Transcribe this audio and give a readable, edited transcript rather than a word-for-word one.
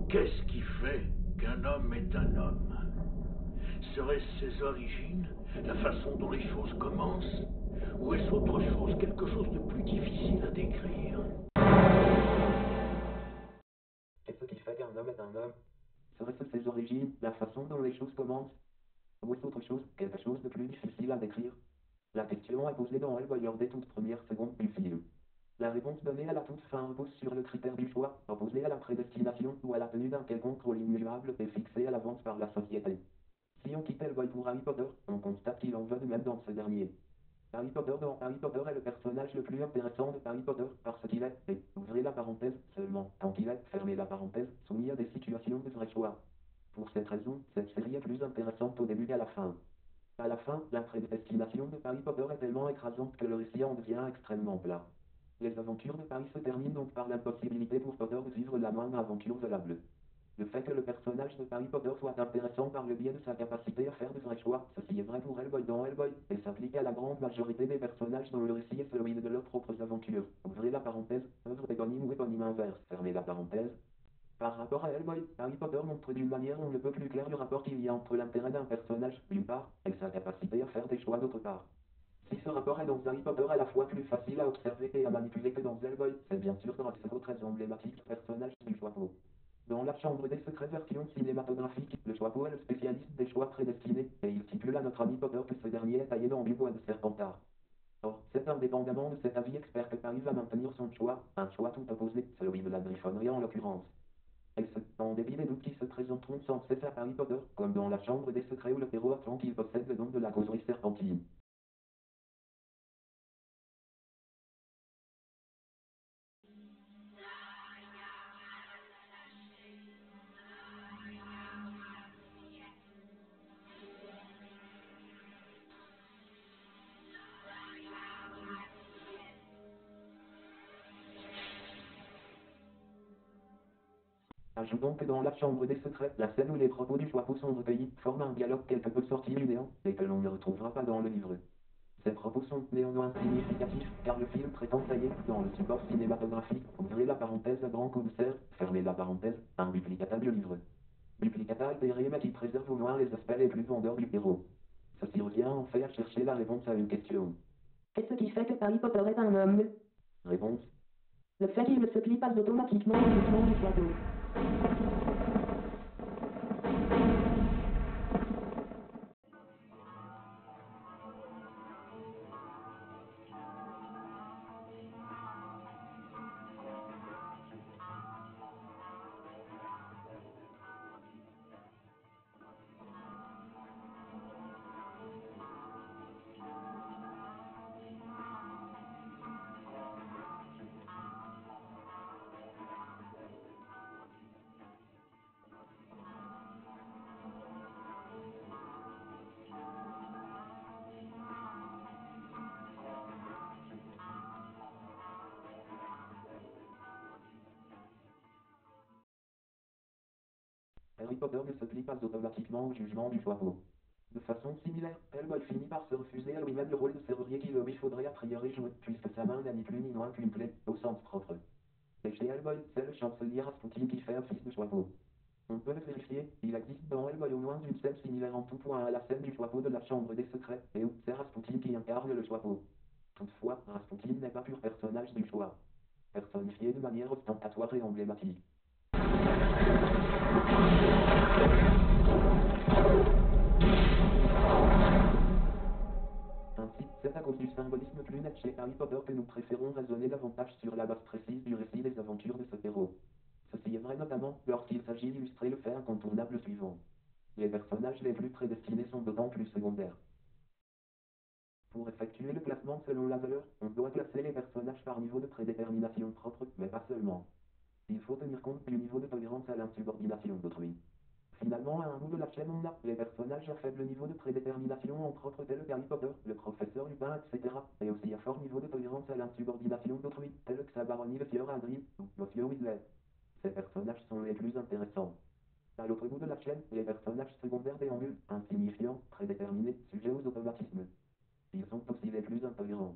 Qu'est-ce qui fait qu'un homme est un homme? Serait-ce ses origines, la façon dont les choses commencent? Ou est-ce autre chose, quelque chose de plus difficile à décrire? Qu'est-ce qui fait qu'un homme est un homme? Serait-ce ses origines, la façon dont les choses commencent? Ou est-ce autre chose, quelque chose de plus difficile à décrire? La question est posée dans Hellboy lors des toutes premières secondes du film. La réponse donnée à la toute fin repose sur le critère du choix, opposé à la prédestination ou à la tenue d'un quelconque rôle immuable et fixé à l'avance par la société. Si on quitte Hellboy pour Harry Potter, on constate qu'il en va de même dans ce dernier. Harry Potter dans Harry Potter est le personnage le plus intéressant de Harry Potter parce qu'il est, et, ouvrez la parenthèse, seulement, quand il est, fermez la parenthèse, soumis à des situations de vrai choix. Pour cette raison, cette série est plus intéressante au début qu'à la fin. À la fin, la prédestination de Harry Potter est tellement écrasante que le récit en devient extrêmement plat. Les aventures de Harry se terminent donc par l'impossibilité pour Potter de vivre la moindre aventure valable. Le fait que le personnage de Harry Potter soit intéressant par le biais de sa capacité à faire de vrais choix, ceci est vrai pour Hellboy dans Hellboy, et s'applique à la grande majorité des personnages dont le récit est celui de leurs propres aventures. Ouvrez la parenthèse, œuvre éponyme ou éponyme inverse, fermez la parenthèse. Par rapport à Hellboy, Harry Potter montre d'une manière on ne peut plus claire le rapport qu'il y a entre l'intérêt d'un personnage, d'une part, et sa capacité à faire des choix d'autre part. Si ce rapport est dans Harry Potter à la fois plus facile à observer et à manipuler que dans Hellboy, c'est bien sûr grâce au très emblématique personnage du Choixpeau. Dans la chambre des secrets version cinématographique, le Choixpeau est le spécialiste des choix prédestinés, et il stipule à notre ami Potter que ce dernier est taillé dans du bois de Serpentard. Or, c'est indépendamment de cet avis expert que Harry va maintenir son choix, un choix tout opposé, celui de la griffonnerie en l'occurrence. Et ce, en dépit des doutes qui se présenteront sans cesse à Harry Potter, comme dans la chambre des secrets où le héros apprend qu'il possède le don de la causerie serpentine. Ajoutons que dans la chambre des secrets, la scène où les propos du Choixpeau sont recueillis, forme un dialogue quelque peu sorti du néant, et que l'on ne retrouvera pas dans le livre. Ces propos sont néanmoins significatifs, car le film prétend tailler, dans le support cinématographique, ouvrez la parenthèse à grand coup de serre, fermez la parenthèse, un duplicata du livre. Duplicata altéré mais qui préserve au moins les aspects les plus vendeurs du héros. Ceci revient en fait à chercher la réponse à une question. Qu'est-ce qui fait que Harry Potter est un homme? Réponse. Le fait qu'il ne se plie pas automatiquement au jugement du Choixpeau. Harry Potter ne se plie pas automatiquement au jugement du Choixpeau. De façon similaire, Hellboy finit par se refuser à lui-même le rôle de serrurier qu'il lui faudrait a priori jouer, puisque sa main n'a ni plus ni moins qu'une plaie, au sens propre. Et chez Hellboy, c'est le chancelier Rasputin qui fait office de Choixpeau. On peut le vérifier, il existe dans Hellboy au moins une scène similaire en tout point à la scène du Choixpeau de la chambre des secrets, et où c'est Rasputin qui incarne le Choixpeau. Toutefois, Rasputin n'est pas pur personnage du choix, personnifié de manière ostentatoire et emblématique. Ainsi, c'est à cause du symbolisme plus net chez Harry Potter que nous préférons raisonner davantage sur la base précise du récit des aventures de ce héros. Ceci est vrai notamment lorsqu'il s'agit d'illustrer le fait incontournable suivant. Les personnages les plus prédestinés sont d'autant plus secondaires. Pour effectuer le classement selon la valeur, on doit classer les personnages par niveau de prédétermination propre, mais pas seulement. Il faut tenir compte du niveau de tolérance à l'insubordination d'autrui. Finalement, à un bout de la chaîne, on a les personnages à faible niveau de prédétermination en propre tels que Harry Potter, le professeur Lupin, etc. Et aussi à fort niveau de tolérance à l'insubordination d'autrui, tels que sa baronnie le Sieur Hagrid, ou Monsieur Weasley. Ces personnages sont les plus intéressants. À l'autre bout de la chaîne, les personnages secondaires déambulent, insignifiants, prédéterminés, sujets aux automatismes. Ils sont aussi les plus intolérants.